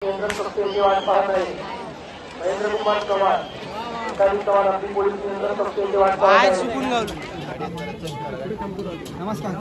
केंद्र कक्षेची वाट पाहत आहे. महेंद्र कुमार चव्हाण अधिकारी चव्हाण आपली पोलीस केंद्र कक्षेची वाट पाहत आहे. नमस्कार.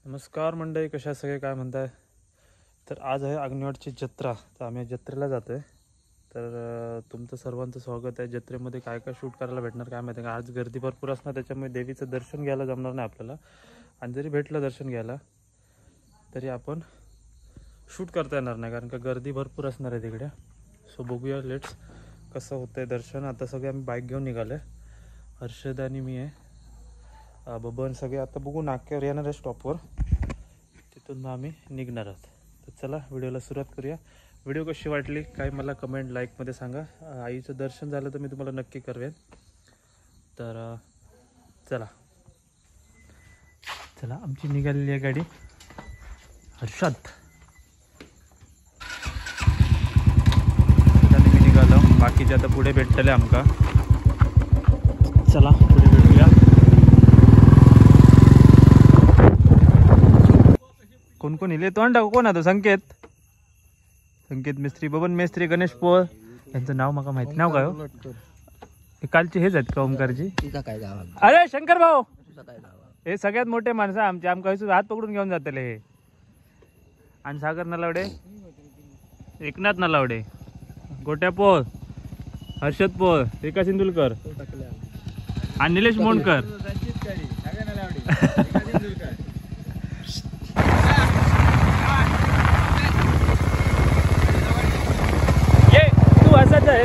नमस्कार मंडळी, कशा सगळे काय म्हणताय. तर आज आहे अग्निवाडची जत्रा. तर आम्ही जत्रेला जातोय. तर तुमचं सर्वांचं स्वागत आहे. जत्रेमध्ये काय काय शूट करायला भेटणार काय माहिती. आज गर्दी भरपूर असणार, त्याच्यामुळे देवीचं दर्शन घ्यायला जमणार नाही आपल्याला. आणि जरी भेटलं दर्शन घ्यायला तरी आपण शूट करता येणार नाही, कारण का गर्दी भरपूर असणार आहे तिकडे. सो बघूया लेट्स कसं होतंय दर्शन. आता सगळे आम्ही बाईक घेऊन निघालो आहे. हर्षद आणि मी आहे, बबन सगळे आता बघू नाक्यावर येणार आहे स्टॉपवर. तिथून मग आम्ही निघणार आहोत. तर चला व्हिडिओला सुरुवात करूया. व्हिडिओ कशी वाटली काय मला कमेंट लाईकमध्ये सांगा. आईचं दर्शन झालं तर मी तुम्हाला नक्की करवेन. तर चला चला आमची निघालेली आहे गाडी. हर्षद मी निघालो. बाकीचे आता पुढे भेटतले आमका. चला पुढे भेटूया. कोण कोण इले तोंड टाकू. कोण आहे तो? संकेत मिस्त्री, बबन मेस्त्री, गणेश पोळ. यांचं नाव मला माहिती. नाव काय हो? हे कालचे हेच आहेत का ओमकारजी? अरे शंकर भाऊ, हे सगळ्यात मोठे माणसं आमचे. आमका हात पकडून घेऊन जातले हे. आणि सागर नलावडे, एकनाथ नलावडे, गोट्या पोळ, हर्षद पोळ, रेखा सिंदुलकर आणि निलेश मोंडकर.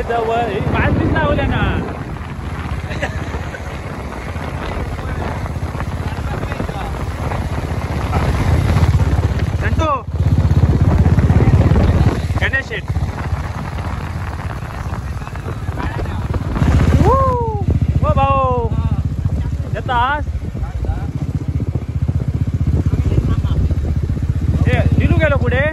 जवळ माणसीच लावल्या ना. संतो गणेश शेठ. हो भाऊ येतास. दिलू गेलो पुढे.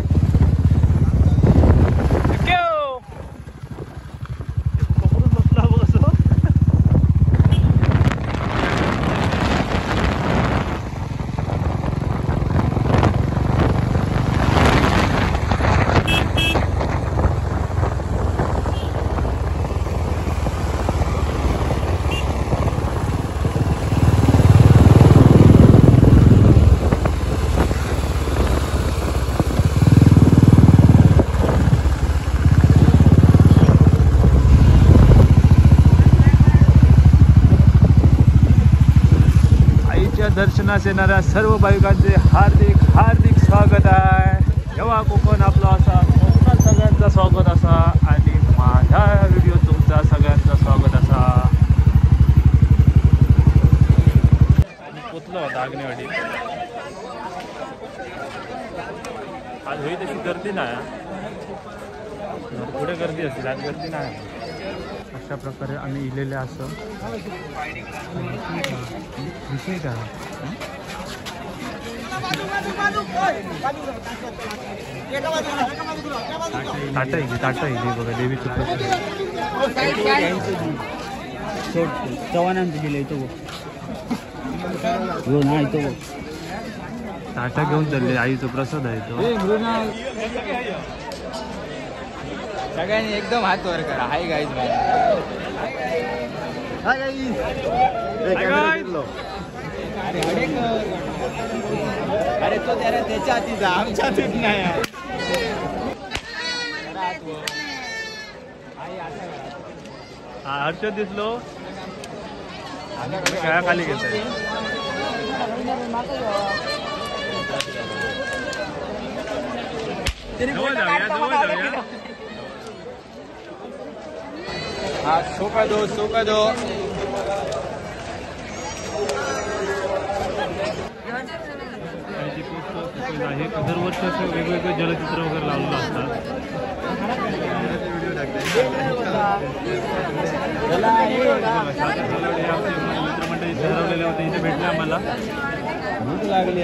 दर्शनास येणाऱ्या सर्व भाविकांचे हार्दिक हार्दिक स्वागत आहे. जेव्हा कोकण आपला असा, कोकणात सगळ्यांचा स्वागत असा आणि माझ्या व्हिडिओ तुमचा सगळ्यांचा स्वागत असा. पोचलो होता अग्निवाडी. आज होई तशी गर्दी नाही, पुढे गर्दी असते, आज गर्दी नाही. अशा प्रकारे आम्ही इलेले असं विषय काय टाटा इथे बघा देवीचं चव्हाणांचं दिलं इथं ना. इथं टाटा घेऊन चालले. आईचा प्रसाद आहे तो. सगळ्यांनी एकदम हात वर करा. Hi guys. अरे तो त्याच्या हाती जा, आमच्या हातीत नाही. हर्षद दिसलो काय खाली घेत आहे. जवळ जाऊया. हाँ सोका दो हे दरवर्षी असे वेगवेगळे जलचित्र वगैरे लावलेलं असतात. मित्रमंडळी ठरवलेले होते, इथे भेटले आम्हाला. भूक लागली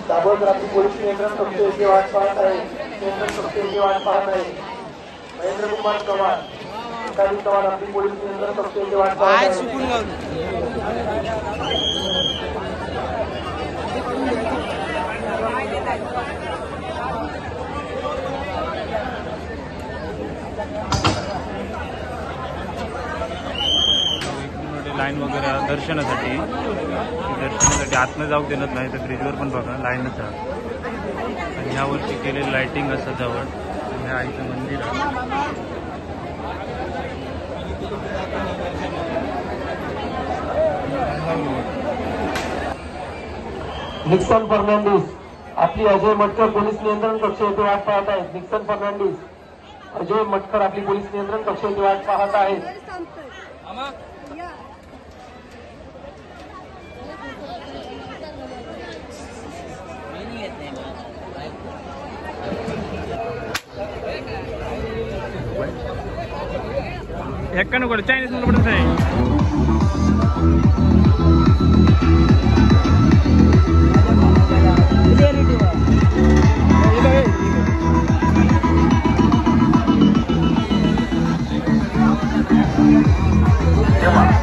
दाभोळकर आपली पोलीस नियंत्रण कक्षेची वाट पाहत आहे. नियंत्रण कक्षेची वाट पाहत आहे. महेंद्र कुमार चव्हाण, शिकारी चव्हाण आपली पोलीस नियंत्रण कक्षेची वाट पाहत आहे. लाईन वगैरे दर्शनासाठी आतनं जाऊ देणार नाही, तर ब्रिजवर पण बघा लाईनच आहे. आणि यावर्षी केलेली लाईटिंग असं जवळ हे आईचं मंदिर आहे. निक्सन फर्नांडिस आपली अजय मटकर पोलीस नियंत्रण कक्ष येथे वाट पाहत आहेत. निक्सन फर्नांडिस, अजय मटकर आपली पोलीस नियंत्रण कक्ष येथे वाट पाहत आहेत. ఎక్కడ కూడా చైనీస్ నిలబడుతాయి.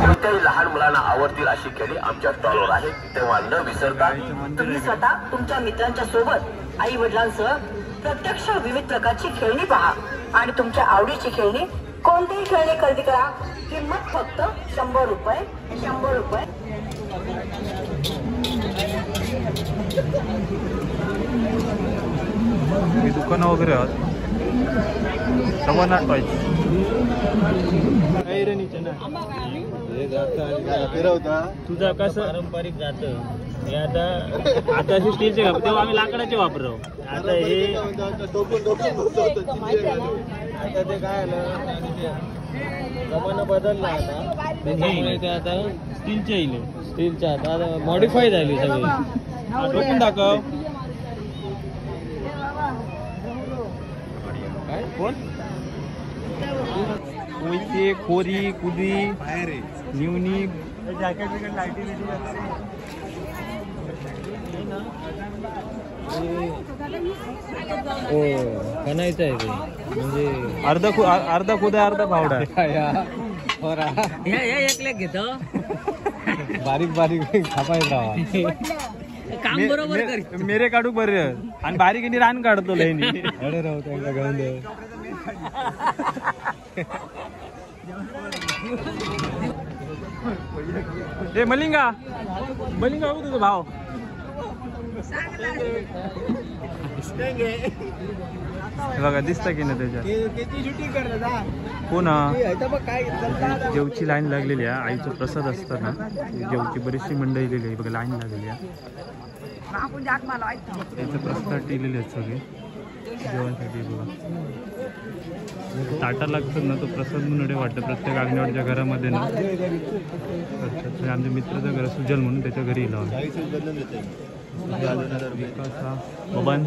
कोणत्याही लहान मुलांना आवडतील अशी खेळी आमच्या स्टॉलवर आहेत. तेव्हा न विसरता तुम्ही स्वतः तुमच्या मित्रांच्या सोबत आई वडिलांसह प्रत्यक्ष विविध प्रकारची खेळणी पहा आणि तुमच्या आवडीची खेळणी कोणतीही खेळणी खरेदी करा. किंमत फक्त 100 रुपये. 100 रुपये. ही दुकानं वगैरे आहेत. सव्वा पाहिजे तुझा कसं पारंपरिक जातं. हे आता अशी स्टीलचे कप, तेव्हा आम्ही लाकडाचे वापरतो. आता हे आता ते काय आलं, जमाना बदलला आता. ते आता स्टीलचे येईल. स्टीलच्या आता मॉडिफाय झाली सगळी. टोकून दाखव. काय कोण कोयते, खोरी, कुदी, न्यूनी, बनायचं आहे ते. म्हणजे अर्धा खुदा अर्धा पावडा. एक घेतो बारीक बारीक खापायचा. काम बरोबर कर. मेरे काढू बरं आणि बारीक रान काढतो लयनी. अरे राव त्यांना गंध. हे मलिंगा बघू तुझा भाव. बघा दिसतं की ना त्याच्यात कोण जेवची लाईन लागलेली आहे. आईचं प्रसाद असताना जेवची बरीचशी मंडळी लिहिली आहे. बघा लाईन लागलेली आहे. त्याचं प्रसाद लिहिलेले आहेत सगळे जेवणासाठी. बघा ताटा लागतात ना, तो प्रसाद म्हणून वाटतं प्रत्येक आग्नेवाडच्या घरामध्ये ना. अच्छा, आमच्या मित्राचं घर सुजल म्हणून त्याच्या घरी येईल. बबन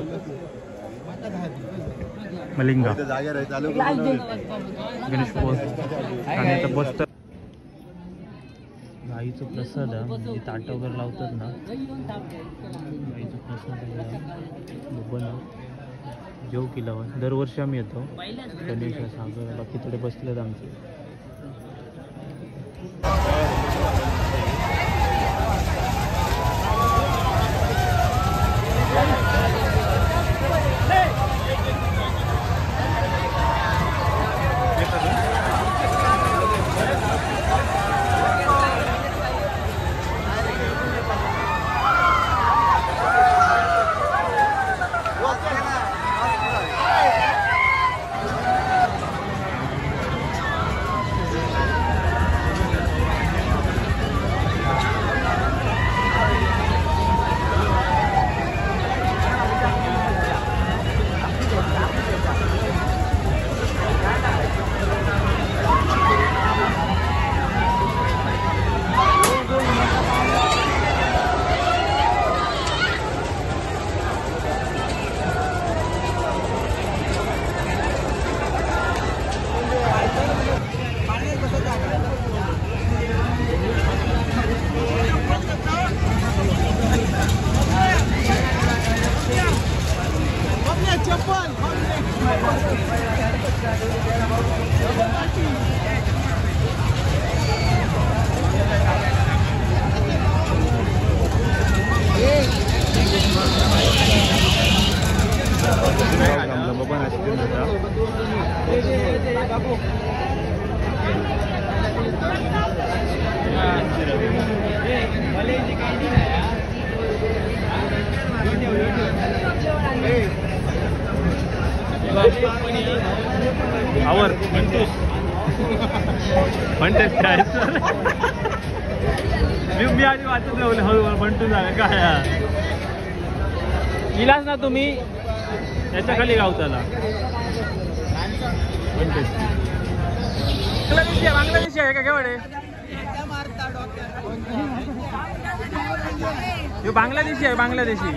मलिंगा गणेश आणि आता बसत गाईचं प्रसाद आहे. म्हणजे ताटं वगैरे लावतात ना, गाईचं प्रसाद बबन जेव केला. दरवर्षी आम्ही येतो. गणेश सागर बाकी थोडे बसलेत आमचे. आवर म्हणतेस काय मी आधी वाचत राहू हळूहळू म्हणतो झालं काय इलाज ना तुम्ही याच्या खाली गावताला म्हणतेस बांगलादेशी आहे का केवढे बांगलादेशी आहे बांगलादेशी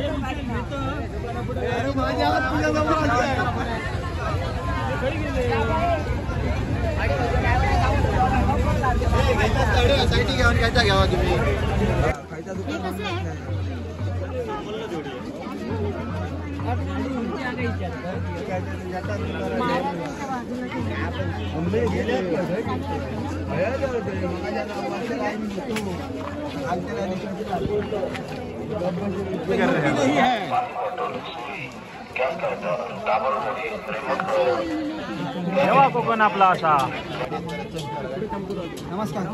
घ्यावा तुम्ही केव्हा कोकण आपला असा नमस्कार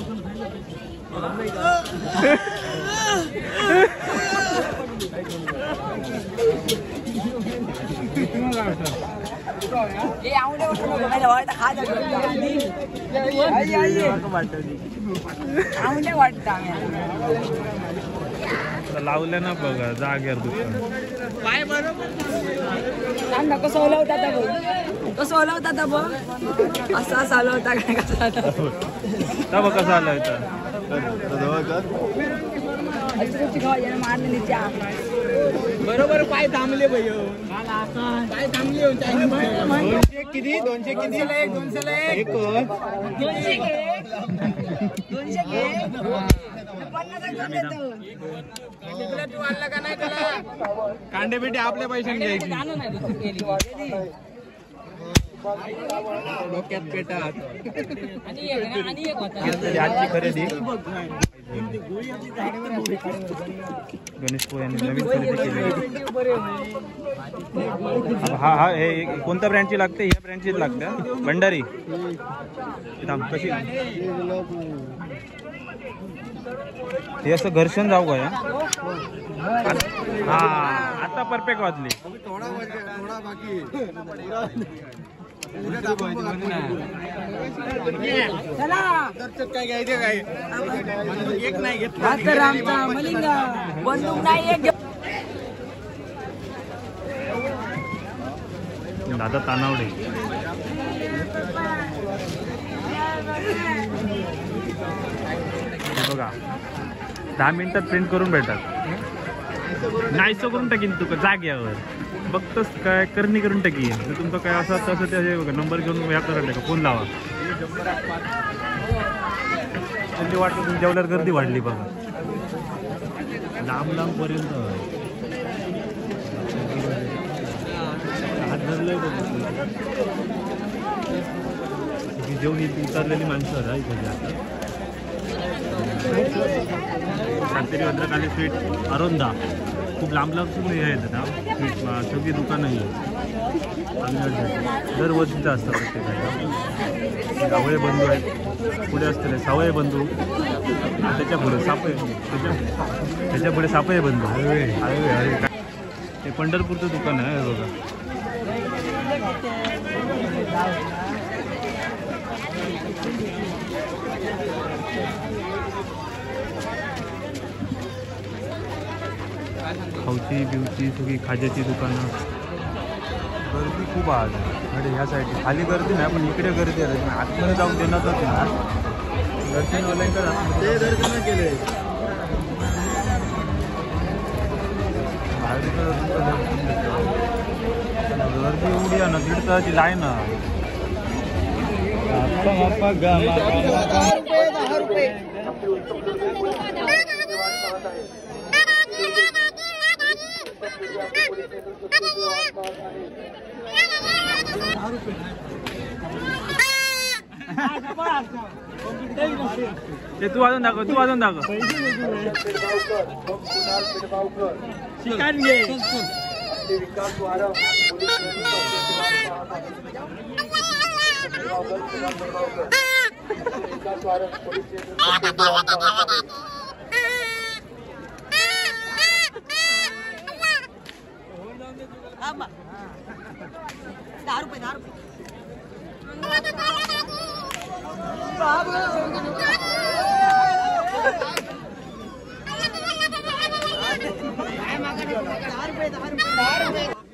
लावलं ना बघा जाग्यावर दुकान काय बरोबर कसं ओला होता आता बघ कसं ओला होता आता बघ असा चालू होता काय कसा तब कसा आला होता मारले बरोबर पाय थांबले भैया पाय थांबले किती 200 किती 200 एक 200 घे कांडे पेटी आपल्या पैशाने घ्यायची डोक्यात पेटात आजची खरेदी गणेश पोयांनी नवीन खरेदी केली हा हा हे कोणत्या ब्रँडची लागते ह्या ब्रँडचीच लागते भंडारी कशी हे असं घर्षण जाऊ का हा आता परफेक्ट वाजली थोडा बाकी काय घ्यायचं काय एक नाही घेतला मलिंगा बंदूक नाही एक दादा तानावडे बघा 10 मिनिटात प्रिंट करून भेटतात नाहीसं करून टाकीन तुका जाग्यावर बघतोस काय करणी करून टाकीन तुमचं काय असं तसं ते बघा नंबर घेऊन या करायला का फोन लावा त्यांची वाटतं तुम्ही जेवल्यावर गर्दी वाढली बघा लांब लांब पर्यंत हात धरलंय जेवण उतरलेली माणसं आहे शांतरी भद्रकाली स्वीट अरोंदा खूप लांब लांब हे आहेत ना स्वीट सगळी दुकानं दरवर्षीचं असतं प्रत्येकाला सावळे बंधू आहेत पुढे असतील सावळे बंधू त्याच्या पुढे सापळे त्याच्या पुढे सापळे बंधू अरे काय ते पंढरपूरचं दुकान आहे बघा खाऊची बिवची सगळी खाज्याची दुकानं गर्दी खूप आज अरे ह्या साईडला खाली गर्दी नाही पण इकडे गर्दी आहे आतमध्ये जाऊन देणार ना दर्शनवाल्यांकडे ते दर्शन केले गर्दी एवढी आहे ना 1.5 तासाची लाईन ते तू वाजून दाखव शिकान घे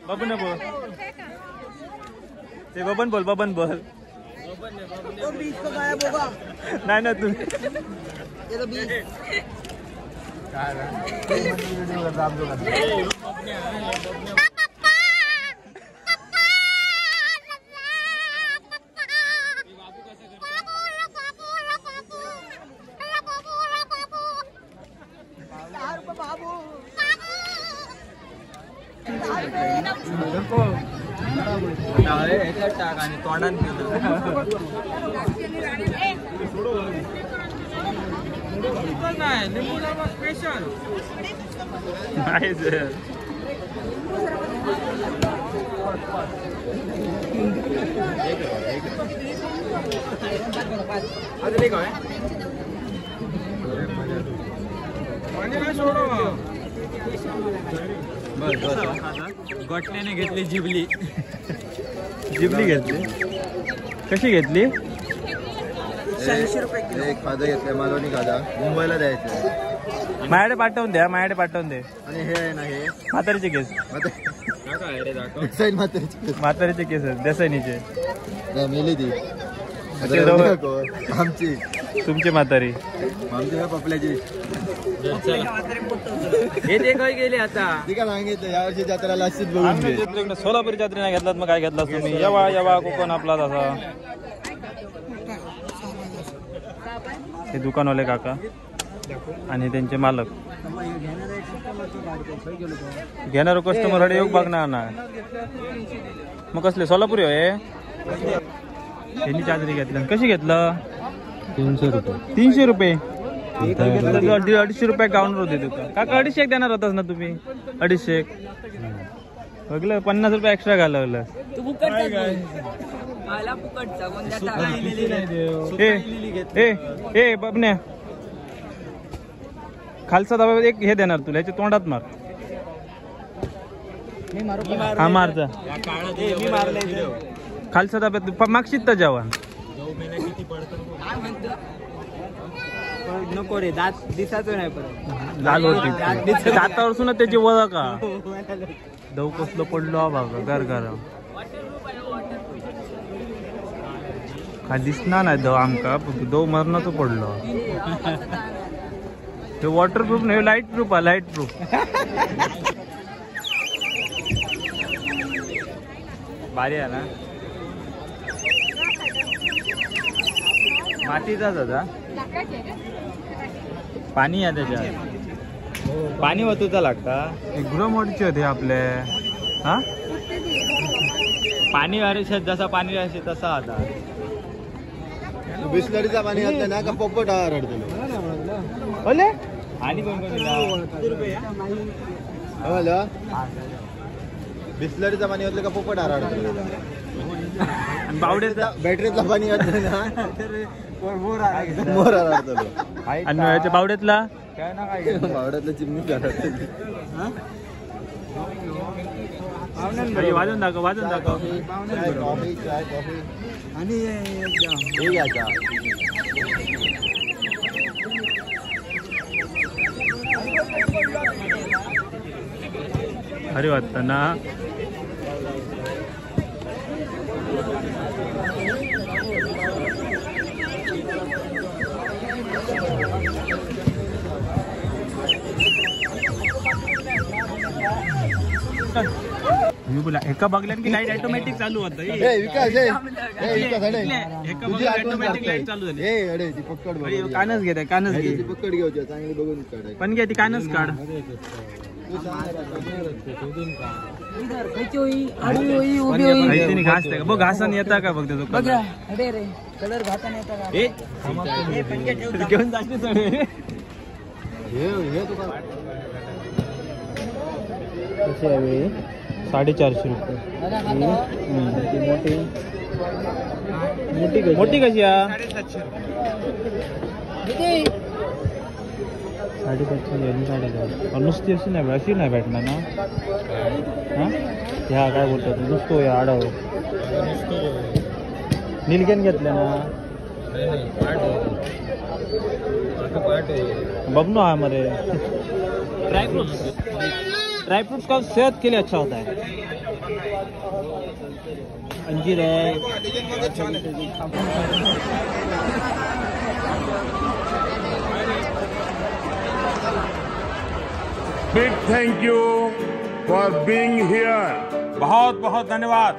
बबन बोल ते बबन बोल नाही ना तू टाक आणि तोंडान स्पेशल नाही सर गोटण्याने घेतली जिबली घेतली कशी घेतली? 180 रुपये किलो. एक खादा घेतलाय मालवणी खादा मुंबईला द्यायचं माझ्याकडे पाठवून दे आणि हे आहे ना हे म्हातारीचे केस म्हातारीचे केस देसाईनीचे मेली ती आमची तुमची म्हातारी आमची पपल्याची हे ते काय गेले आता ती काय सांगितलं यावर्षी जत्रेला अशीच बघून घे. सोलापूर जत्रेने घेतलात मग काय घेतलास तुम्ही यवा कोकण आपला तसा हे दुकानवाले काका आणि त्यांचे मालक घेणार कस्टमर योग बघणार ना मग कसले सोलापुरी होय त्यांनी चादरी घेतल्या कशी घेतलं 300 रुपये 250 रुपये काउंटर होते तुका काका 250 देणार होतास ना तुम्ही 250 बघलं 50 रुपये एक्स्ट्रा घालवलं तू फुकटचा मला फुकटचा ए बबन्या खालचा दबा एक हे देणार तुला याच्या तोंडात मार हा मारचा खालचा दब्यात मागशीत तर जेवण नको रे दात दिसायचं नाही परत लाल होती दातावर सुना त्याची वळा का दव कसलं पडलो बाबा घर हा दिसणार नाही दव आमका दव मरणाचं पडलो हे वॉटरप्रूफ नाही लाईट प्रूफ भारी आहे ना मातीचाच होता पाणी आहे त्याच्यात पाणी वतूचा लागता गुरमोडीचे होते आपले हा पाणी वारेशात जसा पाणी वारे तसा आता बिस्लरीचा पाणी घातलं ना का पोपट रडतो बोले आणि कोण बिस्लरीचा पाणी घातलं का पोपट रडतो बावड्याचा बॅटरीतला पाणी घातलं ना मोर रडतो आणि याच्या बावड्यातला बावड्यातलं चिमणी वाजून दाखव कॉफी चाय कॉफी आणि हे घ्यायचा अरे वाटतं ना बोला एका बघल्यान की लाईट ऑटोमॅटिक चालू होतं ऑटोमॅटिक लाईट चालू झाली कानच घे कानच घे पकड घेऊया चांगली बघून काढायची पण घे ती कानच काढ घास बघ घासाने येता का बघ त्याचं कलर घाताने येता का घेऊन जाते सगळे 450 रुपये. मोठी कशी आहे? 750 नुसती अशी नाही भेटणार ना. हां ह्या काय बोलतात नुसतो या आडाव नीलकेन घेतलं ना. बबनो है हमारे ड्राई फ्रूट्स का सेहत के लिए अच्छा होता है. अंजीर है. Big thank you for being here. बहुत बहुत धन्यवाद.